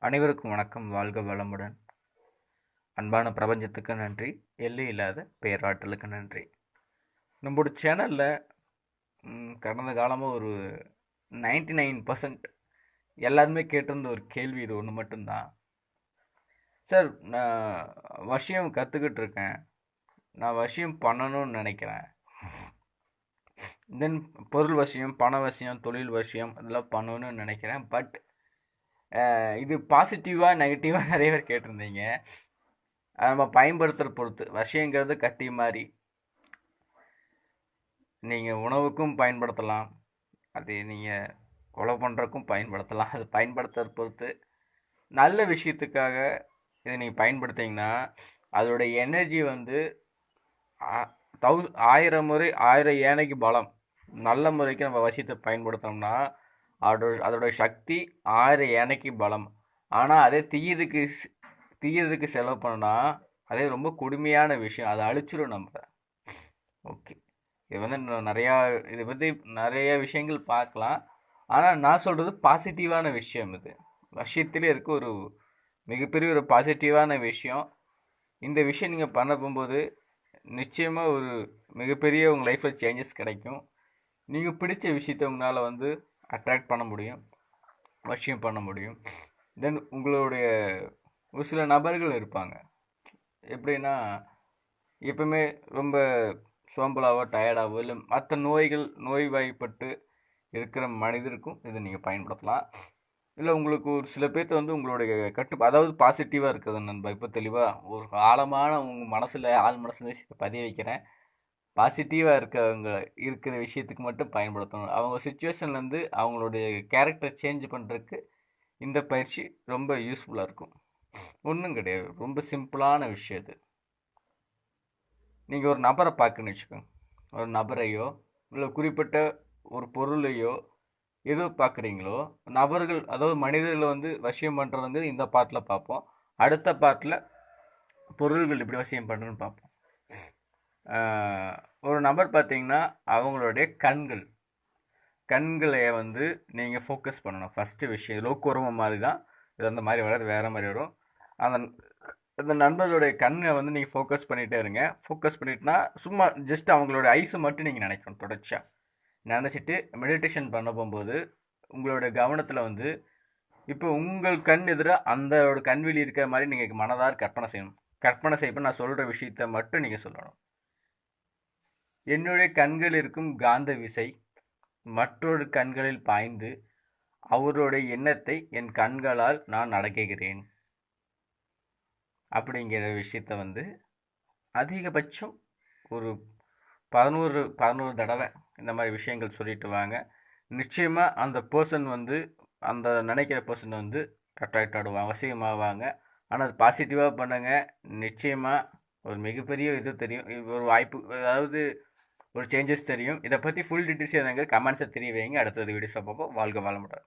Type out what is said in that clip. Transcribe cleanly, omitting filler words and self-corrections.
அனைவருக்கும் வணக்கம். வாழ்க வளமுடன். அன்பான பிரபஞ்சத்துக்கு நன்றி. எல்லை இல்லாத பேராற்றலுக்கு நன்றி. நம்மளோட சேனலில் கடந்த காலமாக ஒரு 99% எல்லாருமே கேட்டிருந்த ஒரு கேள்வி இது ஒன்று மட்டும்தான். சார், நான் வசியம் கற்றுக்கிட்டு இருக்கேன், நான் வசியம் பண்ணணும்னு நினைக்கிறேன். தென் பொருள் வசியம், பண வசியம், தொழில் வசியம் இதெல்லாம் பண்ணணும்னு நினைக்கிறேன். பட் இது பாசிட்டிவாக நெகட்டிவாக நிறைய பேர் கேட்டிருந்தீங்க. அதை நம்ம பயன்படுத்துகிற பொறுத்து. வசியங்கிறது கத்தி மாதிரி, நீங்கள் உணவுக்கும் பயன்படுத்தலாம், அது நீங்கள் கொலை பண்ணுறக்கும் பயன்படுத்தலாம். அது பயன்படுத்துகிற பொறுத்து. நல்ல விஷயத்துக்காக இதை நீங்கள் பயன்படுத்திங்கன்னா அதோடைய எனர்ஜி வந்து 1000 முறை 1000 யானைக்கு பலம். நல்ல முறைக்கு நம்ம வசியத்தை பயன்படுத்தோம்னா அதோட சக்தி 1000 யானைக்கு பலம். ஆனால் அதே தீயதுக்கு செலவு பண்ணா அதே ரொம்ப கொடுமையான விஷயம். அதை அழிச்சிடும் நம்ம. ஓகே, இது வந்து இதை பற்றி நிறைய விஷயங்கள் பார்க்கலாம். ஆனால் நான் சொல்கிறது பாசிட்டிவான விஷயம். இது விஷயத்திலே இருக்க ஒரு மிகப்பெரிய ஒரு பாசிட்டிவான விஷயம். இந்த விஷயம் நீங்கள் பண்ண போகும்போது நிச்சயமாக ஒரு மிகப்பெரிய உங்கள் லைஃப்பில் சேஞ்சஸ் கிடைக்கும். நீங்கள் பிடிச்ச விஷயத்த உங்களால் வந்து அட்ராக்ட் பண்ண முடியும், வசியம் பண்ண முடியும். தென் உங்களுடைய ஒரு சில நபர்கள் இருப்பாங்க, எப்படின்னா எப்பவுமே ரொம்ப சோம்பலாவோ டயர்டாவோ இல்லை மற்ற நோய்வாய்ப்பட்டு இருக்கிற மனிதருக்கும் இதை நீங்கள் பயன்படுத்தலாம். இல்லை உங்களுக்கு ஒரு சில பேர்த்த வந்து உங்களுடைய அதாவது பாசிட்டிவாக இருக்கிறது நண்பா. இப்போ தெளிவாக ஒரு ஆழமான உங்கள் ஆள் மனசுல பதிய வைக்கிறேன். பாசிட்டிவாக இருக்கிற விஷயத்துக்கு மட்டும் பயன்படுத்தணும். அவங்க சுச்சுவேஷன்லேருந்து அவங்களுடைய கேரக்டர் சேஞ்ச் பண்ணுறதுக்கு இந்த பயிற்சி ரொம்ப யூஸ்ஃபுல்லாக இருக்கும். ஒன்றும் கிடையாது, ரொம்ப சிம்பிளான விஷயம் இது. நீங்கள் ஒரு நபரை பார்க்கணுன்னு வச்சுக்கோங்க. ஒரு நபரையோ இல்லை குறிப்பிட்ட ஒரு பொருளையோ எது பார்க்குறீங்களோ, நபர்கள் அதாவது மனிதர்களை வந்து வசியம் பண்ணுறது வந்து இந்த பாட்டில் பார்ப்போம். அடுத்த பாட்டில் பொருள்கள் எப்படி வசியம் பண்ணுறதுன்னு பார்ப்போம். ஒரு நபர் பார்த்தீங்கன்னா அவங்களுடைய கண்களை வந்து நீங்கள் ஃபோக்கஸ் பண்ணணும். ஃபஸ்ட்டு விஷயம் லோக்குரமம் மாதிரி தான் இது. அந்த மாதிரி வராது, வேறு மாதிரி வரும். அந்த நண்பர்களுடைய கண்ணை வந்து நீங்கள் ஃபோக்கஸ் பண்ணிகிட்டே இருங்க. ஃபோக்கஸ் பண்ணிட்டுனா சும்மா ஜஸ்ட் அவங்களோட ஐஸை மட்டும் நீங்கள் நினைக்கணும். தொடர்ச்சியாக நினச்சிட்டு மெடிடேஷன் பண்ண போகும்போது உங்களோட கவனத்தில் வந்து இப்போ உங்கள் கண் எதிராக அந்தோட கண்வெளி இருக்கிற மாதிரி நீங்கள் மனதார் கற்பனை செய்யணும். கற்பனை செய்யப்போ நான் சொல்கிற விஷயத்த மட்டும் நீங்கள் சொல்லணும். என்னுடைய கண்கள் இருக்கும் காந்த விசை மற்றொரு கண்களில் பாய்ந்து அவருடைய எண்ணத்தை என் கண்களால் நான் அடக்குகிறேன் அப்படிங்கிற விஷயத்த வந்து அதிகபட்சம் ஒரு 11 தடவை இந்த மாதிரி விஷயங்கள் சொல்லிட்டு வாங்க. நிச்சயமாக அந்த பர்சன் வந்து அந்த நினைக்கிற பர்சன் வந்து அட்ராக்ட் ஆடுவாங்க, அவசியமாவாங்க. ஆனால் அது பாசிட்டிவாக பண்ணுங்கள். நிச்சயமாக ஒரு மிகப்பெரிய இது தெரியும், ஒரு வாய்ப்பு, அதாவது ஒரு சேஞ்சஸ் தெரியும். இதை பற்றி ஃபுல் டீட்டெயில்ஸ் எதுங்க கமெண்ட்ஸை தெரிய வைங்க. அடுத்தது வீடியோஸை பார்ப்போம். வாழ்க வளமுடன்.